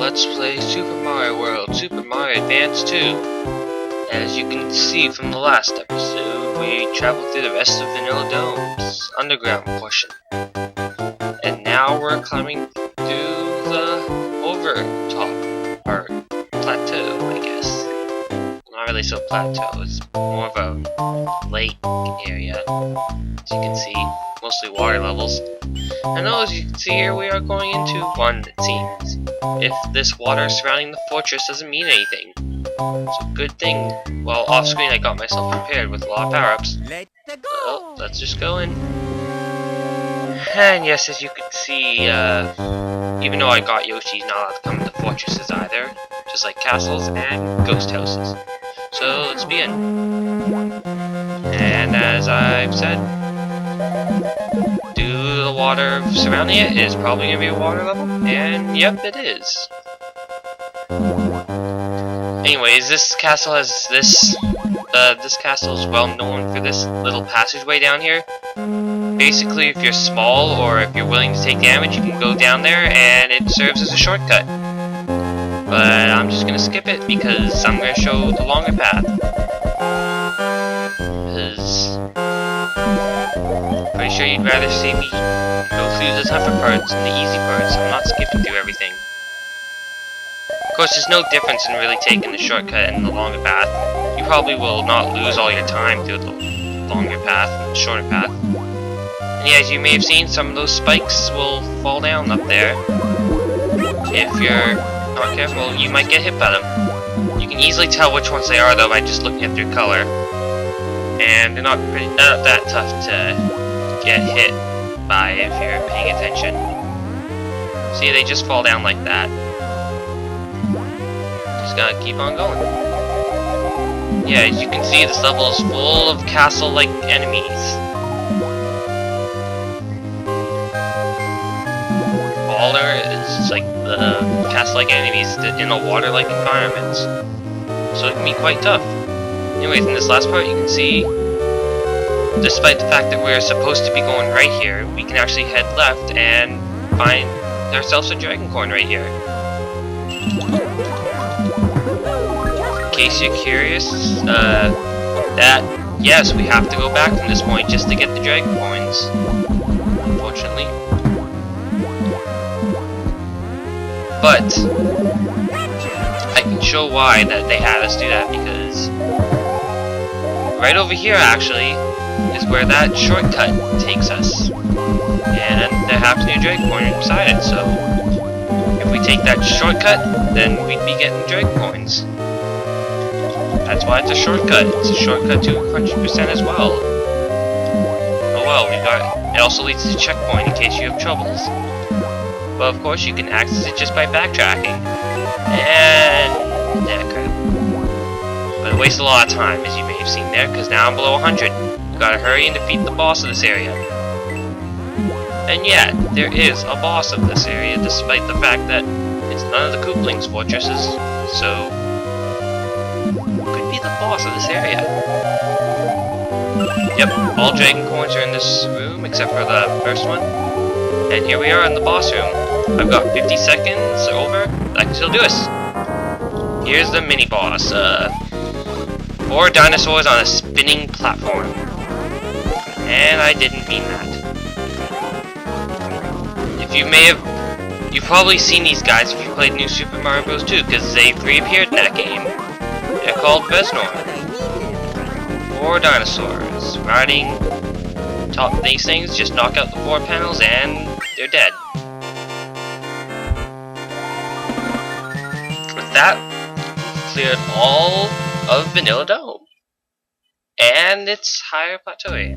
let's play Super Mario World, Super Mario Advance 2. As you can see from the last episode, we traveled through the rest of Vanilla Dome's underground portion. And now we're climbing through the overtop part, plateau, I guess. Not really so plateau, it's more of a lake area, as you can see, mostly water levels. And as you can see here, we are going into one, it seems. If this water surrounding the fortress doesn't mean anything. It's a good thing. Well, off screen I got myself prepared with a lot of power-ups. Well, let's just go in. And yes, as you can see, even though I got Yoshi, he's not allowed to come into fortresses either. Just like castles and ghost houses. So, let's begin. And as I've said, the water surrounding it is probably going to be a water level, and yep, it is. Anyways, this castle has this castle is well known for this little passageway down here. Basically, if you're small or if you're willing to take damage, you can go down there and it serves as a shortcut. But I'm just going to skip it because I'm going to show the longer path. Because pretty sure you'd rather see me go through the tougher parts than the easy parts. I'm not skipping through everything. Of course, there's no difference in really taking the shortcut and the longer path. You probably will not lose all your time through the longer path and the shorter path. And yeah, as you may have seen, some of those spikes will fall down up there. If you're not careful, you might get hit by them. You can easily tell which ones they are though by just looking at their color. And they're not that tough to get hit by if you're paying attention. See, they just fall down like that. Just gotta keep on going. Yeah, as you can see, this level is full of castle-like enemies. All there is like the castle-like enemies in a water-like environment. So it can be quite tough. Anyways, in this last part, you can see, despite the fact that we're supposed to be going right here, we can actually head left and find ourselves a dragon corn right here. In case you're curious, yes, we have to go back from this point just to get the dragon coins, unfortunately. But I can show why that they had us do that, because right over here actually is where that shortcut takes us. And there happens to be a dragon coin inside it, so if we take that shortcut, then we'd be getting dragon coins. That's why it's a shortcut. It's a shortcut to 100% as well. Oh well, it also leads to a checkpoint in case you have troubles. But of course you can access it just by backtracking. And crap. But it wastes a lot of time, as you may have seen there, because now I'm below 100. You gotta hurry and defeat the boss of this area. And yet, there is a boss of this area, despite the fact that it's none of the Koopling's fortresses, so could be the boss of this area. Yep, all dragon coins are in this room, except for the first one. And here we are in the boss room. I've got 50 seconds over. I can still do this. Here's the mini boss. 4 dinosaurs on a spinning platform. And I didn't mean that. You've probably seen these guys if you played New Super Mario Bros. 2, because they reappeared in that game. They're called Vesnor. 4 dinosaurs riding top these things, just knock out the 4 panels and they're dead. With that, we've cleared all of Vanilla Dome and its higher plateau area.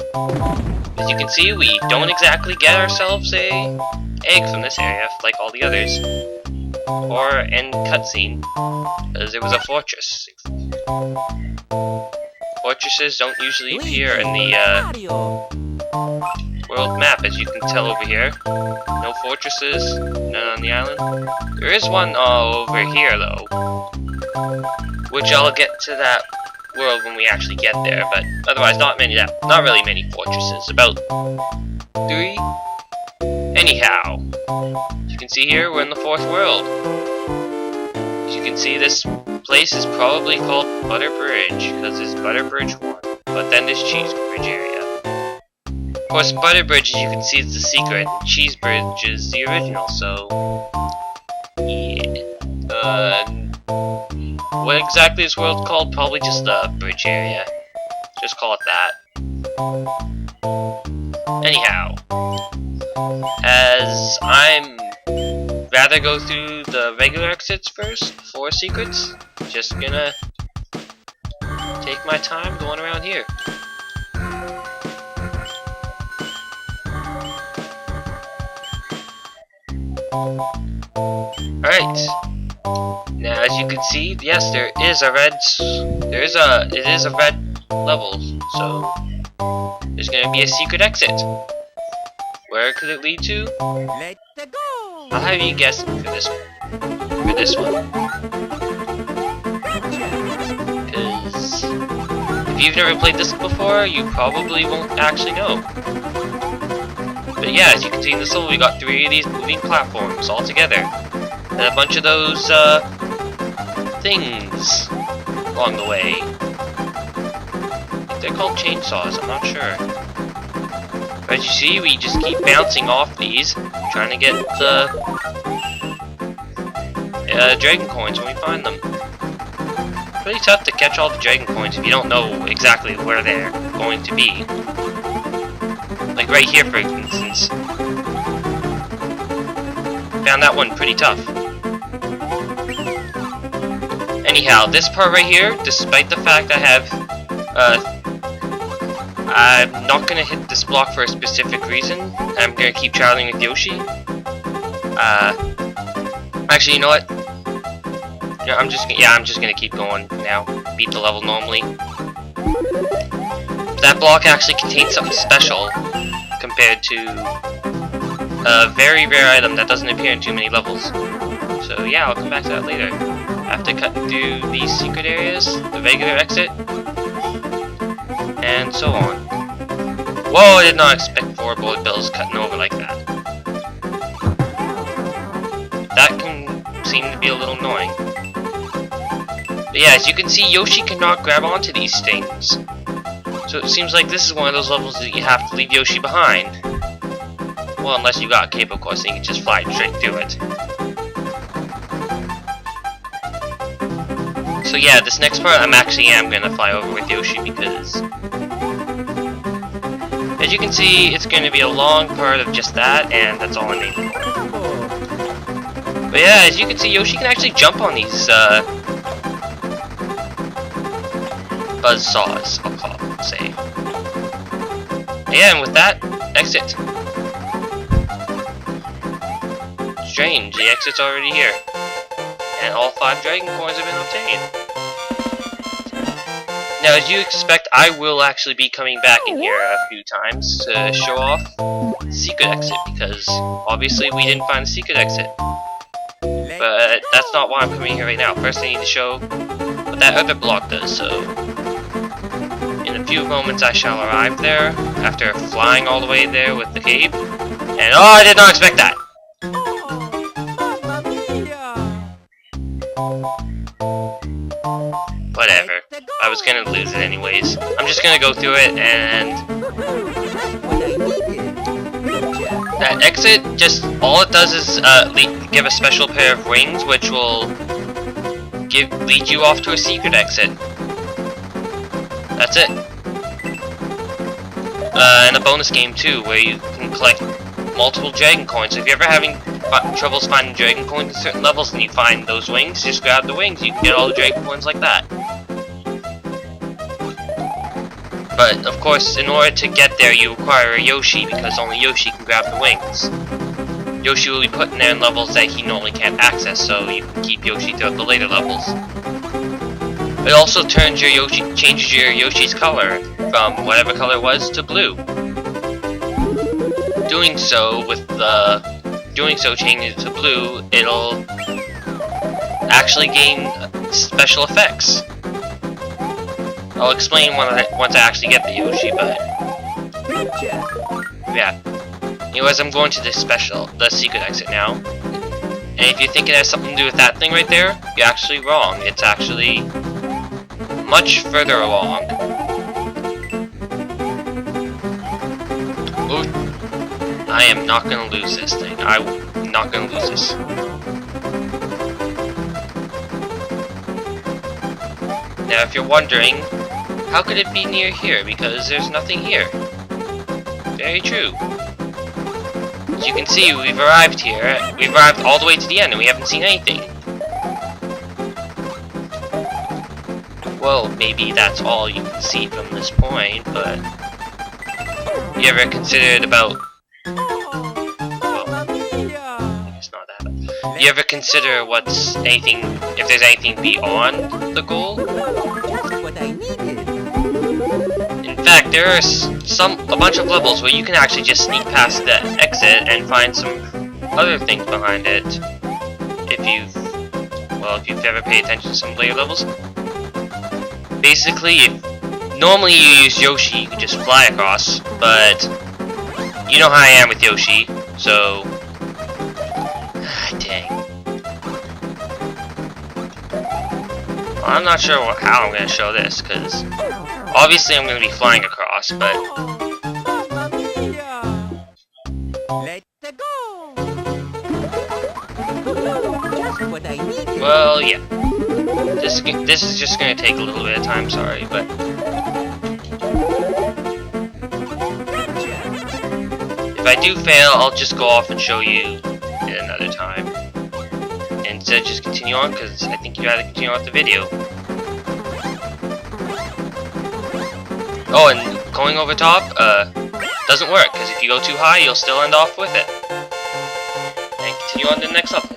As you can see, we don't exactly get ourselves a egg from this area like all the others, or end cutscene, because there was a fortress. Fortresses don't usually appear in the world map, as you can tell over here. No fortresses, none on the island. There is one over here though, which I'll get to that world when we actually get there, but otherwise not really many fortresses, about 3. Anyhow, as you can see here, we're in the 4th world. can see this place is probably called Butter Bridge, because it's Butter Bridge 1. But then there's Cheese Bridge area. Of course, Butter Bridge, as you can see, is the secret. Cheese Bridge is the original, so... yeah. What exactly is this world called? Probably just the bridge area. Just call it that. Anyhow, as I'm rather go through the regular exits first for secrets, just gonna take my time going around here. Alright. Now, as you can see, yes, it is a red level, so there's gonna be a secret exit. Where could it lead to? Let's go. I'll have you guess for this one. Because if you've never played this before, you probably won't actually know. But yeah, as you can see in this level, we got 3 of these moving platforms all together, and a bunch of those things along the way. I think they're called chainsaws, I'm not sure. But as you see, we just keep bouncing off these, trying to get the dragon coins when we find them. Pretty tough to catch all the dragon coins if you don't know exactly where they're going to be. Like right here, for instance. Found that one pretty tough. Anyhow, this part right here, despite the fact I have, I'm not gonna hit this block for a specific reason. I'm gonna keep traveling with Yoshi. Actually, you know what? No, I'm just gonna keep going now. Beat the level normally. That block actually contains something special compared to a very rare item that doesn't appear in too many levels. So yeah, I'll come back to that later. I have to cut through these secret areas, the regular exit, and so on. Whoa, I did not expect 4 bullet bills cutting over like that. That can seem to be a little annoying. But yeah, as you can see, Yoshi cannot grab onto these things. So it seems like this is one of those levels that you have to leave Yoshi behind. Well, unless you got a cape, of course, then you can just fly straight through it. So yeah, this next part I am gonna fly over with Yoshi because, as you can see, it's gonna be a long part of just that, and that's all I'm aiming for. But yeah, as you can see, Yoshi can actually jump on these buzz saws, I'll say. Yeah, and with that, exit. Strange, the exit's already here. And all 5 dragon coins have been obtained. Now, as you expect, I will actually be coming back in here a few times to show off the secret exit, because obviously we didn't find a secret exit. But that's not why I'm coming here right now. First I need to show what that other block does, so in a few moments I shall arrive there, after flying all the way there with the cape. And oh, I did not expect that! Whatever. I was gonna lose it anyways. I'm just gonna go through it, and that exit, just all it does is give a special pair of wings, which will lead you off to a secret exit. That's it. And a bonus game too, where you can collect multiple dragon coins. So if you're ever having troubles finding dragon coins in certain levels and you find those wings, just grab the wings. You can get all the dragon coins like that. But of course, in order to get there, you require a Yoshi, because only Yoshi can grab the wings. Yoshi will be put in there in levels that he normally can't access, so you can keep Yoshi throughout the later levels. It also turns your changes your Yoshi's color from whatever color it was to blue. Doing so changing it to blue, it'll actually gain special effects. I'll explain once I actually get the Yoshi, but yeah. Anyways, I'm going to the secret exit now. And if you think it has something to do with that thing right there, you're actually wrong. It's actually much further along. Ooh, I am not gonna lose this thing. I'm not gonna lose this. Now, if you're wondering, how could it be near here? Because there's nothing here. Very true. As you can see, we've arrived here. We've arrived all the way to the end, and we haven't seen anything. Well, maybe that's all you can see from this point, but you ever considered about... Well, it's not that bad. You ever consider what's anything, if there's anything beyond the goal? Just what I needed. In fact, there are a bunch of levels where you can actually just sneak past the exit and find some other things behind it. If you've ever paid attention to some later levels. Basically, normally you use Yoshi, you can just fly across, but you know how I am with Yoshi, so... dang. Well, I'm not sure how I'm going to show this, because obviously I'm going to be flying across, but... Let go. Just what I needed. Well, yeah. This is just going to take a little bit of time, sorry, but... If I do fail, I'll just go off and show you at another time. And instead just continue on, because I think you'd rather continue on with the video. Oh, and going over top, doesn't work, because if you go too high, you'll still end off with it. And continue on to the next level.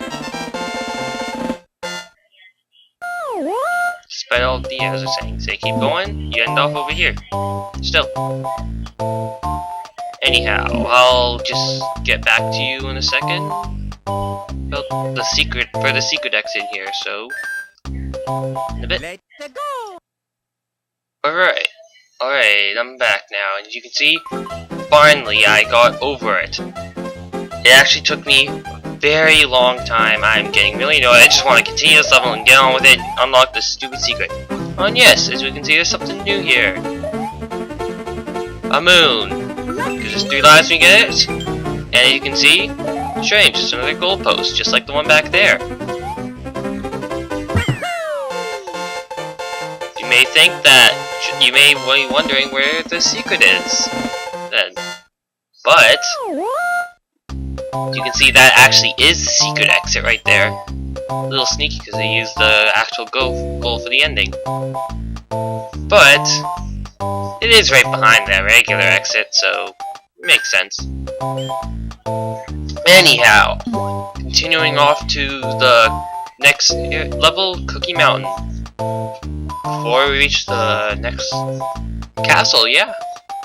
Despite all the others are saying, say keep going, you end off over here. Still. Anyhow, I'll just get back to you in a second. About the secret exit here, so in a bit. Let go. Alright, I'm back now, and as you can see, finally I got over it. It actually took me a very long time. I'm getting really annoyed. I just want to continue this level and get on with it, unlock this stupid secret. Oh, and yes, as we can see, there's something new here. A moon. Because there's 3 lives we get it. And as you can see, strange, just another goalpost, just like the one back there. You may think that, you may be wondering where the secret is. Then, but you can see that actually is the secret exit right there. A little sneaky because they used the actual goal for the ending. But it is right behind that regular exit, so it makes sense. Anyhow, continuing off to the next level, Cookie Mountain. Before we reach the next castle, yeah,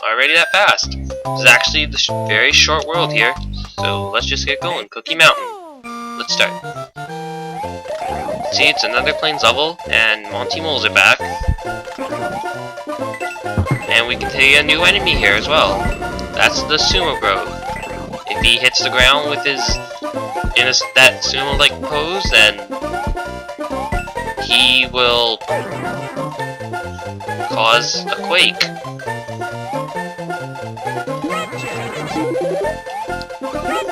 already that fast. This is actually the very short world here, so let's just get going. Cookie Mountain. Let's start. See, it's another Plains level, and Monty Moles are back. And we can see a new enemy here as well. That's the Sumo Bro. If he hits the ground with his that sumo-like pose, then he will cause a quake.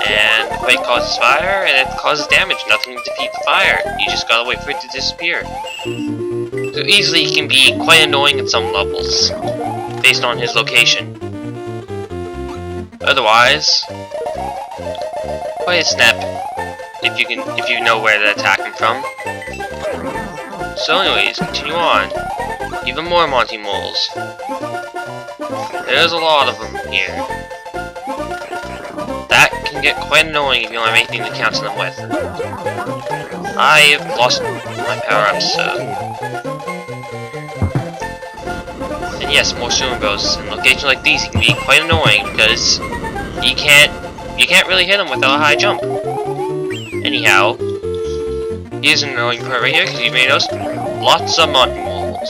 And the quake causes fire, and it causes damage. Nothing to defeat the fire. You just gotta wait for it to disappear. So easily he can be quite annoying at some levels, based on his location. Otherwise, quite a snap if you know where to attack him from. So anyways, continue on. Even more Monty Moles. There's a lot of them here. That can get quite annoying if you don't have anything to counter them with. I've lost my power-ups, so... And yes, more Sumo Bros. In locations like these, it can be quite annoying because you can't really hit them without a high jump. Anyhow, here's an annoying part right here because you may notice lots of Monty Moles.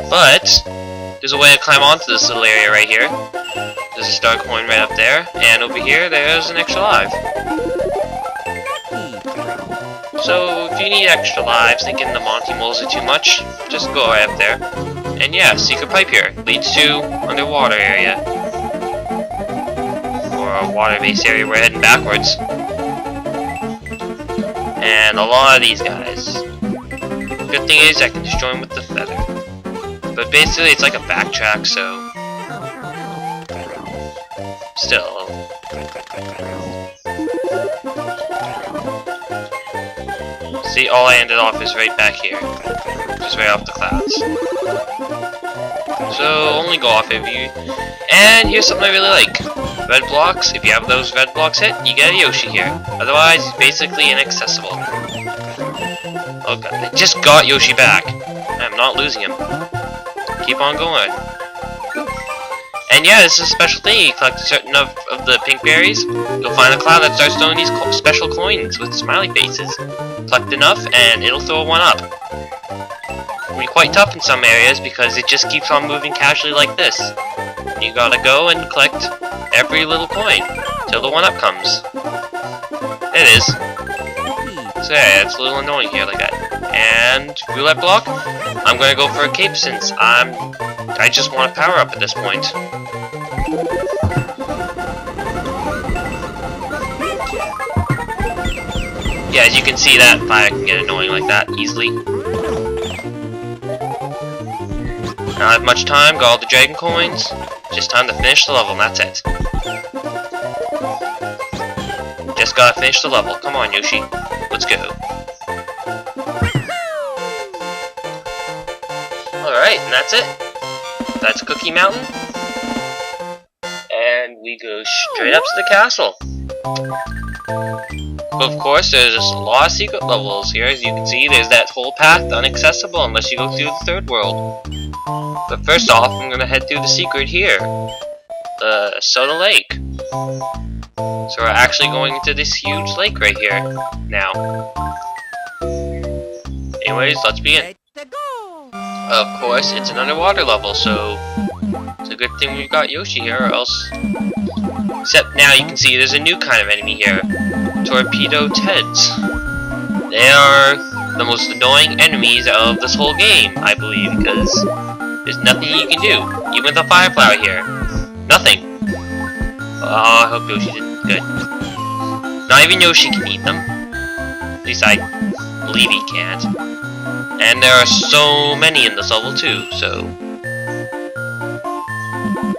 But there's a way to climb onto this little area right here. There's a star coin right up there, and over here there's an extra life. So if you need extra lives, thinking the Monty Moles are too much, just go right up there. And yeah, secret pipe here leads to underwater area. Or a water-based area, we're heading backwards. And a lot of these guys. Good thing is I can destroy them with the feather. But basically it's like a backtrack, so... Still... See, all I ended off is right back here. Just right off the clouds. So, only go off if you... And here's something I really like. Red blocks, if you have those red blocks hit, you get a Yoshi here. Otherwise, he's basically inaccessible. Oh god, I just got Yoshi back. I'm not losing him. Keep on going. And yeah, this is a special thing. You collect a certain of the pink berries, you'll find a cloud that starts throwing these special coins with smiley faces. Collect enough, and it'll throw one up. It'll be quite tough in some areas because it just keeps on moving casually like this. You gotta go and collect every little coin till the one up comes. It is. So yeah, it's a little annoying here like that. And roulette block. I'm gonna go for a cape since I just want to power up at this point. Yeah, as you can see, that fire can get annoying like that easily. I don't have much time, got all the dragon coins. Just time to finish the level, and that's it. Just gotta finish the level. Come on, Yoshi. Let's go. Alright, and that's it. That's Cookie Mountain. And we go straight up to the castle. Of course, there's a lot of secret levels here. As you can see, there's that whole path inaccessible unless you go through the third world. But first off, I'm gonna head through the secret here. The Soda Lake. So we're actually going into this huge lake right here now. Anyways, let's begin. Of course, it's an underwater level, so it's a good thing we've got Yoshi here, or else... Except now you can see there's a new kind of enemy here. Torpedo Teds. They are the most annoying enemies of this whole game, I believe, because there's nothing you can do. Even with a fire flower here. Nothing. Oh, I hope Yoshi didn't. Good. Not even Yoshi can eat them. At least I believe he can't. And there are so many in this level too, so...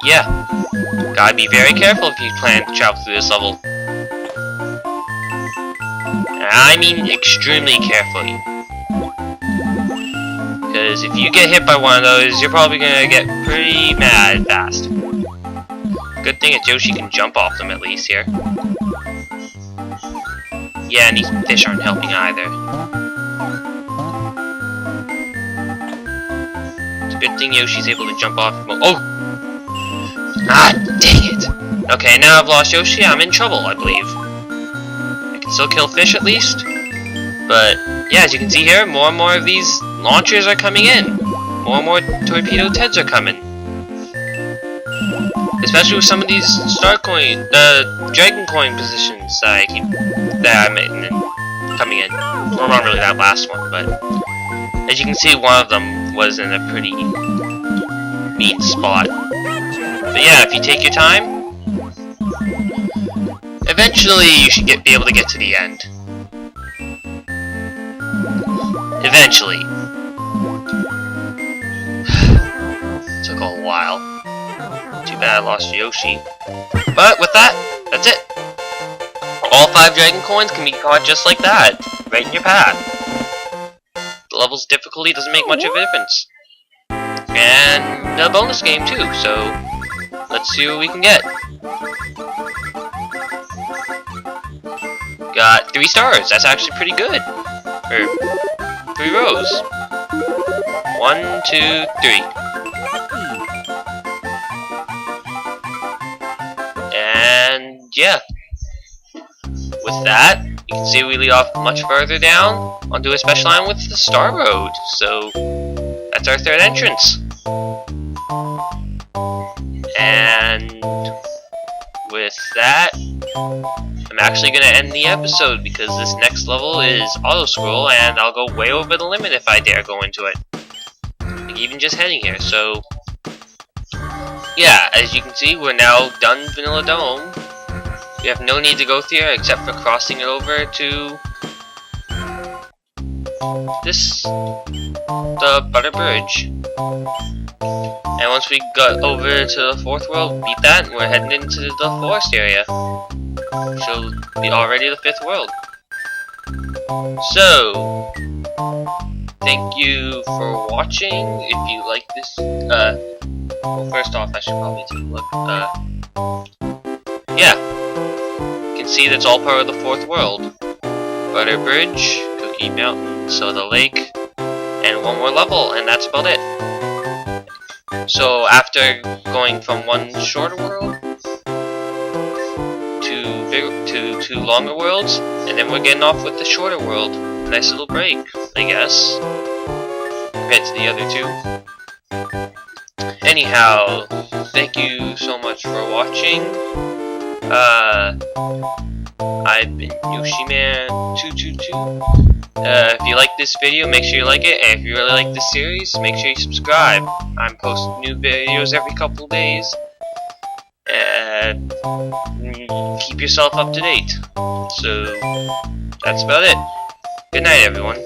Yeah. Gotta be very careful if you plan to travel through this level. I mean extremely carefully. Because if you get hit by one of those, you're probably gonna get pretty mad fast. Good thing that Yoshi can jump off them at least here. Yeah, and these fish aren't helping either. It's a good thing Yoshi's able to jump off. Oh! Ah, dang it! Okay, now I've lost Yoshi, I'm in trouble, I believe. I can still kill fish at least. But, yeah, as you can see here, more and more of these launchers are coming in. More and more Torpedo Teds are coming. Especially with some of these Dragon Coin positions that I made coming in. Well, not really that last one, but as you can see, one of them was in a pretty mean spot. But yeah, if you take your time, eventually you should be able to get to the end. Eventually. Took a while. Too bad I lost Yoshi. But with that, that's it. All 5 Dragon Coins can be caught just like that, right in your path. The level's difficulty doesn't make much of a difference. And a bonus game too, so let's see what we can get. Got 3 stars, that's actually pretty good. Or 3 rows. 1, 2, 3. And yeah. With that, you can see we lead off much further down onto a special line with the Star Road. So that's our 3rd entrance. And with that, I'm actually going to end the episode because this next level is auto-scroll and I'll go way over the limit if I dare go into it. Like even just heading here, so... yeah, as you can see, we're now done Vanilla Dome. We have no need to go through here except for crossing it over to... the Butter Bridge. And once we got over to the 4th world, beat that, and we're heading into the forest area. So, be already the 5th world. So, thank you for watching. If you like this, well, first off, I should probably take a look. Yeah. You can see that's all part of the 4th world. Butter Bridge, Cookie Mountain, Soda Lake, and one more level, and that's about it. So after going from one shorter world to two longer worlds, and then we're getting off with the shorter world. Nice little break, I guess, compared to the other two. Anyhow, thank you so much for watching. I've been Yoshiman222. If you like this video, make sure you like it, and if you really like this series, make sure you subscribe. I'm posting new videos every couple days, and keep yourself up to date. So, that's about it. Good night, everyone.